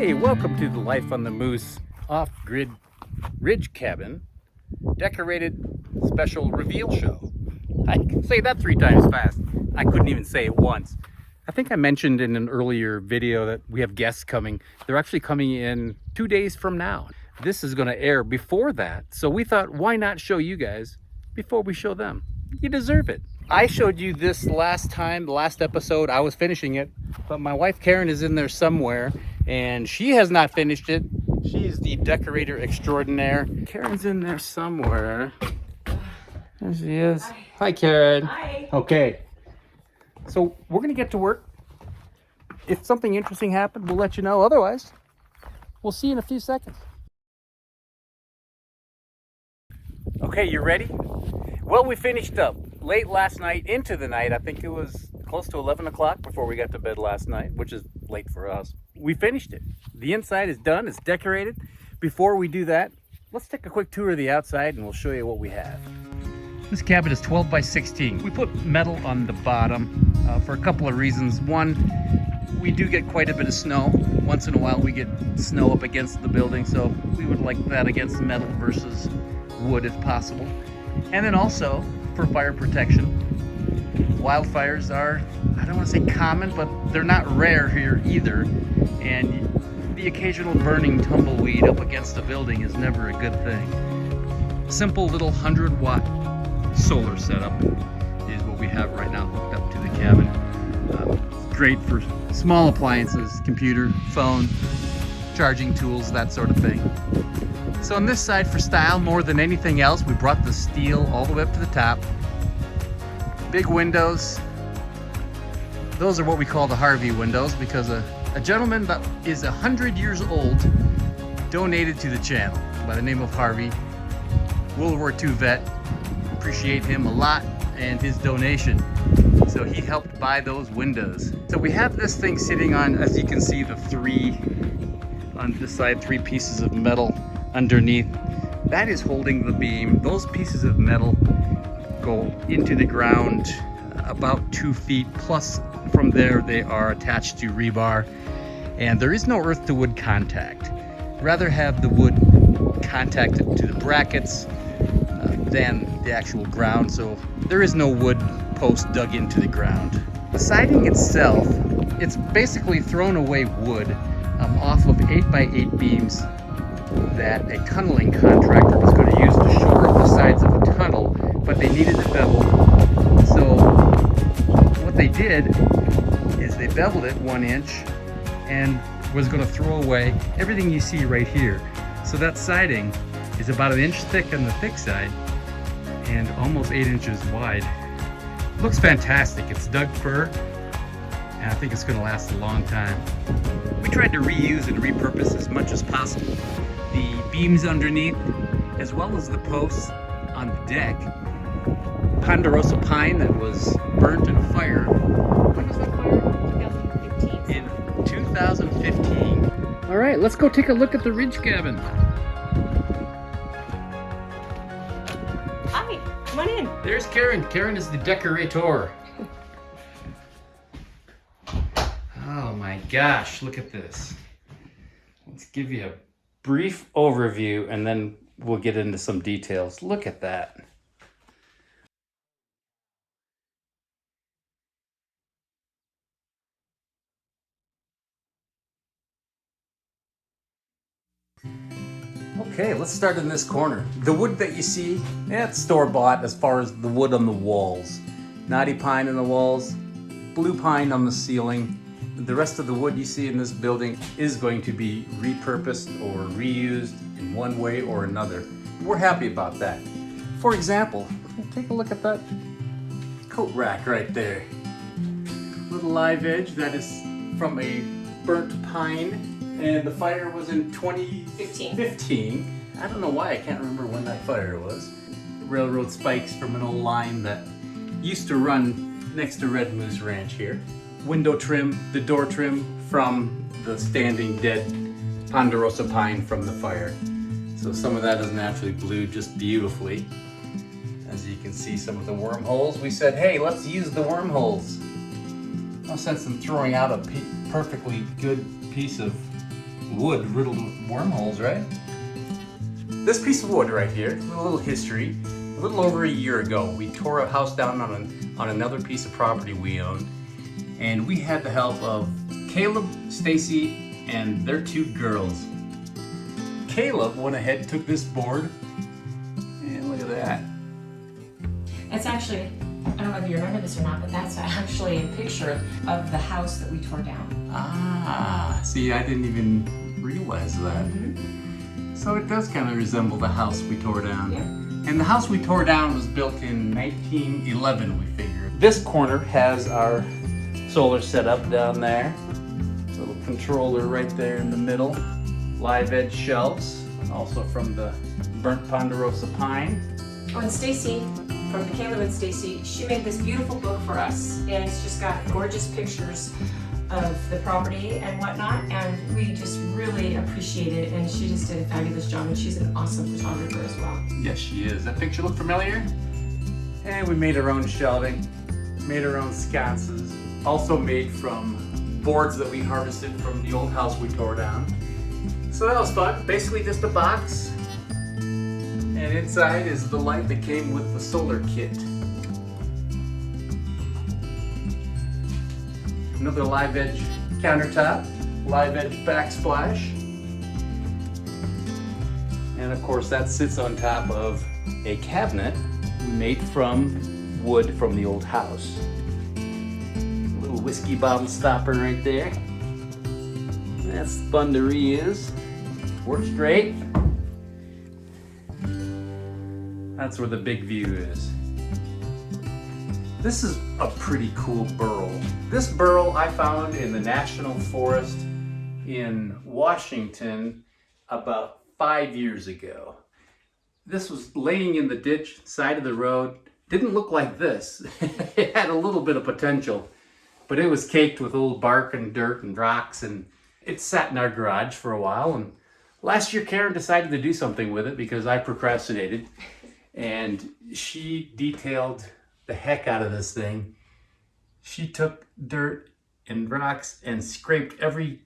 Hey, welcome to the Life on the Moose off-grid ridge cabin decorated special reveal show. I can say that 3 times fast. I couldn't even say it once. I think I mentioned in an earlier video that we have guests coming. They're actually coming in 2 days from now. This is going to air before that, so we thought, why not show you guys before we show them? You deserve it. I showed you this last time, the last episode. I was finishing it, but my wife Karen is in there somewhere and she has not finished it. She's the decorator extraordinaire. Karen's in there somewhere. There she is. Hi, Karen. Hi. Okay, so we're gonna get to work. If something interesting happened, we'll let you know. Otherwise, we'll see you in a few seconds. Okay, you ready? Well, we finished up late last night into the night. I think it was close to 11 o'clock before we got to bed last night, which is late for us. We finished it. The inside is done, it's decorated. Before we do that, let's take a quick tour of the outside and we'll show you what we have. This cabin is 12 by 16. We put metal on the bottom for a couple of reasons. One, we do get quite a bit of snow. Once in a while we get snow up against the building, so we would like that against metal versus wood if possible. And then also for fire protection. Wildfires are, I don't want to say common, but they're not rare here either. And the occasional burning tumbleweed up against a building is never a good thing. Simple little 100-watt solar setup is what we have right now hooked up to the cabin. Great for small appliances, computer, phone, charging tools, that sort of thing. So on this side, for style more than anything else, we brought the steel all the way up to the top. Big windows. Those are what we call the Harvey windows because a gentleman that is 100 years old donated to the channel by the name of Harvey. World War II vet. Appreciate him a lot and his donation. So he helped buy those windows. So we have this thing sitting on, as you can see, the 3 on this side, 3 pieces of metal underneath. That is holding the beam. Those pieces of metal go into the ground about 2 feet, plus from there they are attached to rebar, and there is no earth to wood contact. Rather have the wood contacted to the brackets than the actual ground, so there is no wood post dug into the ground. The siding itself, it's basically thrown away wood off of 8x8 beams that a tunneling contractor was going to use to shore up the sides of a tunnel, but they needed to bevel. So what they did is they beveled it 1 inch and was going to throw away everything you see right here. So that siding is about 1 inch thick on the thick side and almost 8 inches wide. Looks fantastic. It's Doug fir, and I think it's going to last a long time. We tried to reuse and repurpose as much as possible. The beams underneath, as well as the posts on the deck. Ponderosa pine that was burnt in a fire. When was that fire? 2015. In 2015. All right, let's go take a look at the ridge cabin. Hi, come on in. There's Karen. Karen is the decorator. Oh my gosh, look at this. Let's give you a brief overview and then we'll get into some details. Look at that. Okay, let's start in this corner. The wood that you see, it's store-bought as far as the wood on the walls. Knotty pine on the walls, blue pine on the ceiling. The rest of the wood you see in this building is going to be repurposed or reused in one way or another. We're happy about that. For example, take a look at that coat rack right there. Little live edge that is from a burnt pine, and the fire was in 2015. I don't know why, I can't remember when that fire was. Railroad spikes from an old line that used to run next to Red Moose Ranch here. Window trim, the door trim from the standing dead Ponderosa pine from the fire. So some of that is naturally blued just beautifully. As you can see, some of the wormholes, we said, hey, let's use the wormholes. No sense in throwing out a perfectly good piece of wood riddled with wormholes, right? This piece of wood right here, a little history. A little over a year ago, we tore a house down on another piece of property we owned, and we had the help of Caleb, Stacy, and their 2 girls. Caleb went ahead and took this board, and look at that. It's actually, I don't know if you remember this or not, but that's actually a picture of the house that we tore down. Ah, see, I didn't even realize that. Mm-hmm. So it does kind of resemble the house we tore down. Yeah. And the house we tore down was built in 1911, we figured. This corner has our solar setup down there. Little controller right there in the middle. Live edge shelves, also from the burnt ponderosa pine. Oh, and Stacy, from Caleb and Stacy, she made this beautiful book for us, and it's just got gorgeous pictures of the property and whatnot, and we just really appreciate it, and she just did a fabulous job, and she's an awesome photographer as well. Yes, she is. That picture look familiar? And we made our own shelving, made our own sconces, also made from boards that we harvested from the old house we tore down. So that was fun. Basically just a box, and inside is the light that came with the solar kit. Another live edge countertop, live edge backsplash. And of course that sits on top of a cabinet we made from wood from the old house. A little whiskey bottle stopper right there. That's fun to reuse. Works great. That's where the big view is. This is a pretty cool burl. This burl I found in the National Forest in Washington about 5 years ago. This was laying in the ditch, side of the road. Didn't look like this. It had a little bit of potential, but it was caked with old bark and dirt and rocks, and it sat in our garage for a while. And last year Karen decided to do something with it because I procrastinated, and she detailed the heck out of this thing. She took dirt and rocks and scraped every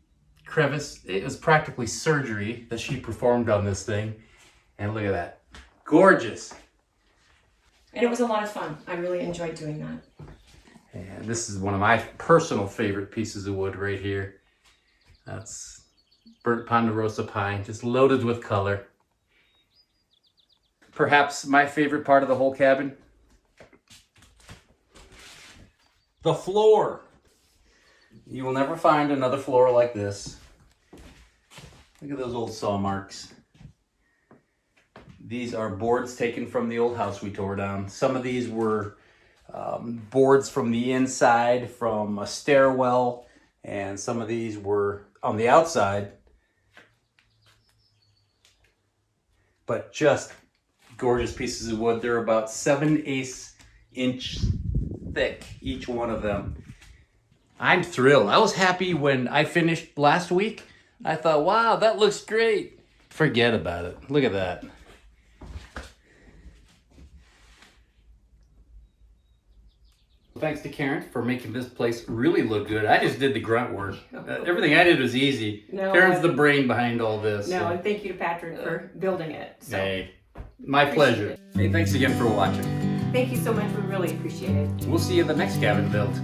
crevice. It was practically surgery that she performed on this thing. And look at that. Gorgeous. And it was a lot of fun. I really enjoyed doing that. And this is one of my personal favorite pieces of wood right here. That's burnt ponderosa pine, just loaded with color. Perhaps my favorite part of the whole cabin, the floor. You will never find another floor like this. Look at those old saw marks. These are boards taken from the old house we tore down. Some of these were boards from the inside, from a stairwell, and some of these were on the outside. But just gorgeous pieces of wood. They're about 7/8 inch thick, each one of them. I'm thrilled. I was happy when I finished last week. I thought, wow, that looks great. Forget about it. Look at that. Thanks to Karen for making this place really look good. I just did the grunt work. Everything I did was easy. Karen's the brain behind all this. No, and thank you to Patrick for building it. So. Hey, my pleasure. Hey, thanks again for watching. Thank you so much. We really appreciate it. We'll see you in the next cabin build.